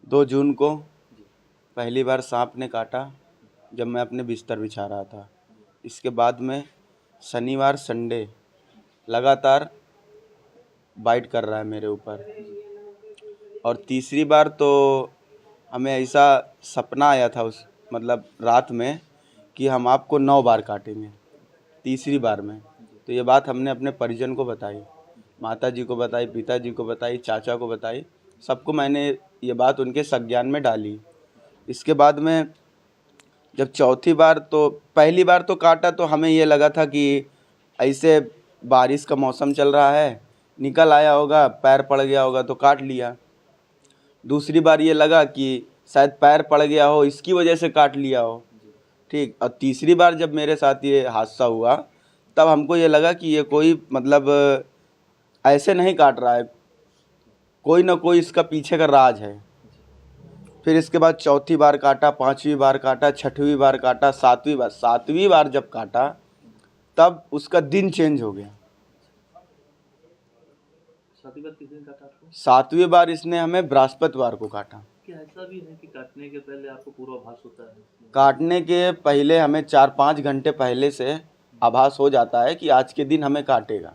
2 जून को पहली बार सांप ने काटा जब मैं अपने बिस्तर बिछा रहा था। इसके बाद में शनिवार संडे लगातार बाइट कर रहा है मेरे ऊपर। और तीसरी बार तो हमें ऐसा सपना आया था उस मतलब रात में कि हम आपको 9 बार काटेंगे। तीसरी बार में तो ये बात हमने अपने परिजन को बताई, माताजी को बताई, पिताजी को बताई, चाचा को बताई, सबको मैंने ये बात उनके संज्ञान में डाली। इसके बाद में जब चौथी बार तो पहली बार तो काटा तो हमें ये लगा था कि ऐसे बारिश का मौसम चल रहा है, निकल आया होगा, पैर पड़ गया होगा तो काट लिया। दूसरी बार ये लगा कि शायद पैर पड़ गया हो इसकी वजह से काट लिया हो, ठीक। और तीसरी बार जब मेरे साथ ये हादसा हुआ तब हमको ये लगा कि ये कोई मतलब ऐसे नहीं काट रहा है, कोई ना कोई इसका पीछे का राज है। फिर इसके बाद चौथी बार काटा, पांचवी बार काटा, छठवीं बार काटा, सातवीं बार जब काटा तब उसका दिन चेंज हो गया। सातवीं बार किस दिन काटा आपको? सातवीं बार इसने हमें बृहस्पतिवार को काटा। क्या ऐसा भी है कि काटने के पहले आपको पूर्वाभास होता है? काटने के पहले हमें 4-5 घंटे पहले से आभास हो जाता है कि आज के दिन हमें काटेगा।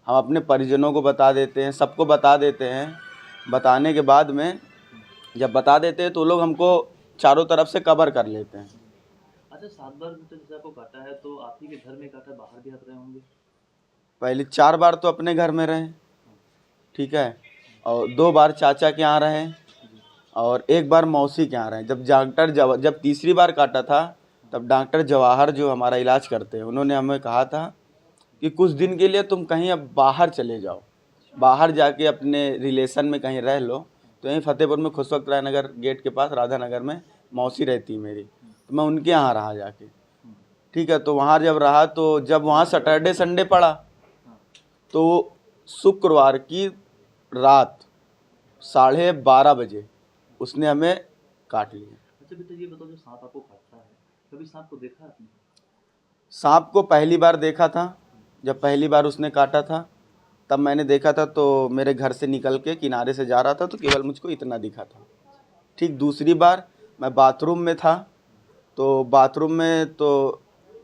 हम अपने परिजनों को बता देते हैं, सबको बता देते हैं। बताने के बाद में जब बता देते हैं तो लोग हमको चारों तरफ से कवर कर लेते हैं। अच्छा, 7 बार मतलब जैसे आपको काटा है तो आप ही के घर में काटा, बाहर भी आप रहे होंगे? पहले 4 बार तो अपने घर में रहे, ठीक है, और 2 बार चाचा के यहाँ रहे और 1 बार मौसी के यहाँ रहे। जब तीसरी बार काटा था तब डॉक्टर जवाहर जो हमारा इलाज करते हैं उन्होंने हमें कहा था कि कुछ दिन के लिए तुम कहीं अब बाहर चले जाओ, बाहर जाके अपने रिलेशन में कहीं रह लो। तो यहीं फतेहपुर में खुशवक्त राय नगर गेट के पास राधा नगर में मौसी रहती मेरी, तो मैं उनके यहाँ रहा जाके, ठीक है। तो वहाँ जब रहा तो जब वहाँ सैटरडे संडे पड़ा तो शुक्रवार की रात 12:30 बजे उसने हमें काट लिया। अच्छा बेटा, ये बताओ, जो सांप आपको काटता है, कभी सांप को देखा आपने? सांप को पहली बार देखा था, जब पहली बार उसने काटा था तब मैंने देखा था। तो मेरे घर से निकल के किनारे से जा रहा था तो केवल मुझको इतना दिखा था, ठीक। दूसरी बार मैं बाथरूम में था तो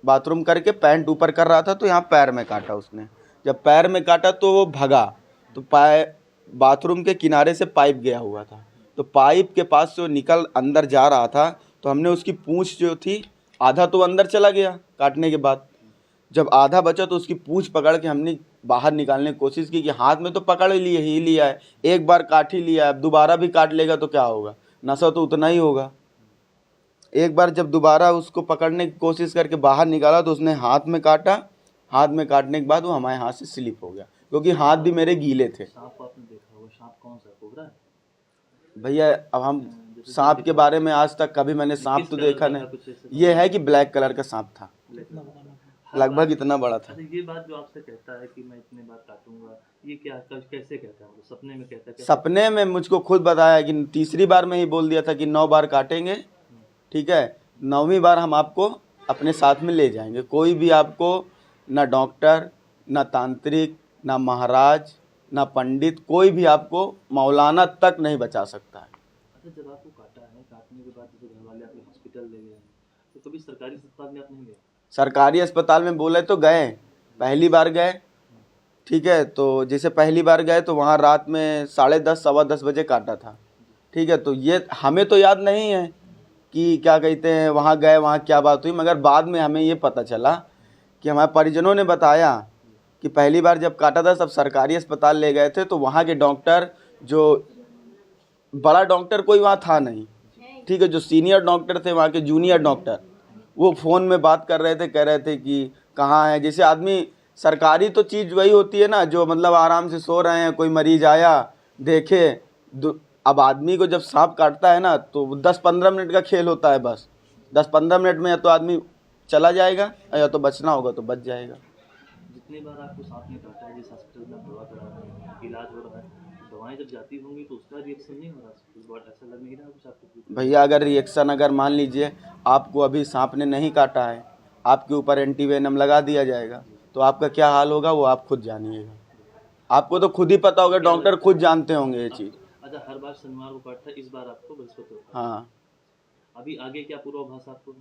बाथरूम करके पैंट ऊपर कर रहा था तो यहाँ पैर में काटा उसने। जब पैर में काटा तो वो भगा तो बाथरूम के किनारे से पाइप गया हुआ था, तो पाइप के पास से वो निकल अंदर जा रहा था तो हमने उसकी पूंछ जो थी, आधा तो अंदर चला गया काटने के बाद, जब आधा बचा तो उसकी पूंछ पकड़ के हमने बाहर निकालने की कोशिश की कि हाथ में तो पकड़ ही लिया है, एक बार काट ही लिया है, अब दोबारा भी काट लेगा तो क्या होगा, नशा तो उतना ही होगा। एक बार जब दोबारा उसको पकड़ने की कोशिश करके बाहर निकाला तो उसने हाथ में काटा। हाथ में काटने के बाद वो हमारे हाथ से स्लिप हो गया क्योंकि हाथ भी मेरे गीले थे। सांप आपने देखा होगा, सांप कौन सा, कोबरा है? भैया अब हम सांप के बारे में आज तक कभी मैंने सांप तो देखा नहीं, ये है कि ब्लैक कलर का सांप था, लगभग इतना बड़ा था। ये बात जो आपसे कहता है कि मैं इतने बार काटूंगा, ये क्या कैसे कहता है? मतलब सपने में कहता है? सपने में मुझको खुद बताया कि तीसरी बार में ही बोल दिया था कि 9 बार काटेंगे, ठीक है। 9वीं बार हम आपको अपने साथ में ले जाएंगे, कोई भी आपको ना डॉक्टर, ना तांत्रिक, ना महाराज, ना पंडित, कोई भी आपको मौलाना तक नहीं बचा सकता है। अच्छा, जब आपको काटा है, काटने के बाद जब घर वाले आपको हॉस्पिटल ले गए तो कभी सरकारी अस्पताल में आप नहीं गए? सरकारी अस्पताल में बोले तो गए, पहली बार गए, ठीक है। तो जैसे पहली बार गए तो वहाँ रात में 10:30 10:15 बजे काटा था, ठीक है। तो ये हमें तो याद नहीं है कि क्या कहते हैं वहाँ गए, वहाँ क्या बात हुई, मगर बाद में हमें ये पता चला कि हमारे परिजनों ने बताया कि पहली बार जब काटा था सब सरकारी अस्पताल ले गए थे तो वहाँ के डॉक्टर, जो बड़ा डॉक्टर कोई वहाँ था नहीं, ठीक है, जो सीनियर डॉक्टर थे वहाँ के जूनियर डॉक्टर, वो फ़ोन में बात कर रहे थे, कह रहे थे कि कहाँ है। जैसे आदमी सरकारी तो चीज़ वही होती है ना जो मतलब आराम से सो रहे हैं, कोई मरीज आया देखे। अब आदमी को जब सांप काटता है ना तो 10-15 मिनट का खेल होता है, बस 10-15 मिनट में या तो आदमी चला जाएगा या तो बचना होगा तो बच जाएगा। जितनी बार आपको सांप ने काटा है, जिस हॉस्पिटल में दवा करा रहे हैं, इलाज हो रहा है, दवाएं जब जाती होंगी तो उसका रिएक्शन नहीं हो रहा? ऐसा लग नहीं रहा कुछ आपको? भैया अगर रिएक्शन, अगर मान लीजिए आपको अभी सांप ने नहीं काटा है, आपके ऊपर एंटीवेनम लगा दिया जाएगा तो आपका क्या हाल होगा वो आप खुद जानिएगा। आपको तो खुद ही पता होगा, डॉक्टर खुद जानते होंगे ये चीज़। अच्छा, हर बार शनिवार को काटता है, इस बार आपको बृहस्पतिवार को। हाँ। अभी आगे क्या पूर्वाभास आपको है?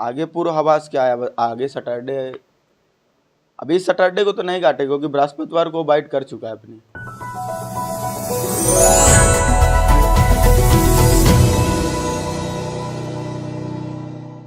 आगे पूर्वाभास क्या है, आगे सैटरडे, अभी सैटरडे को तो नहीं काटे क्योंकि बृहस्पतिवार को बाइट कर चुका है अपनी।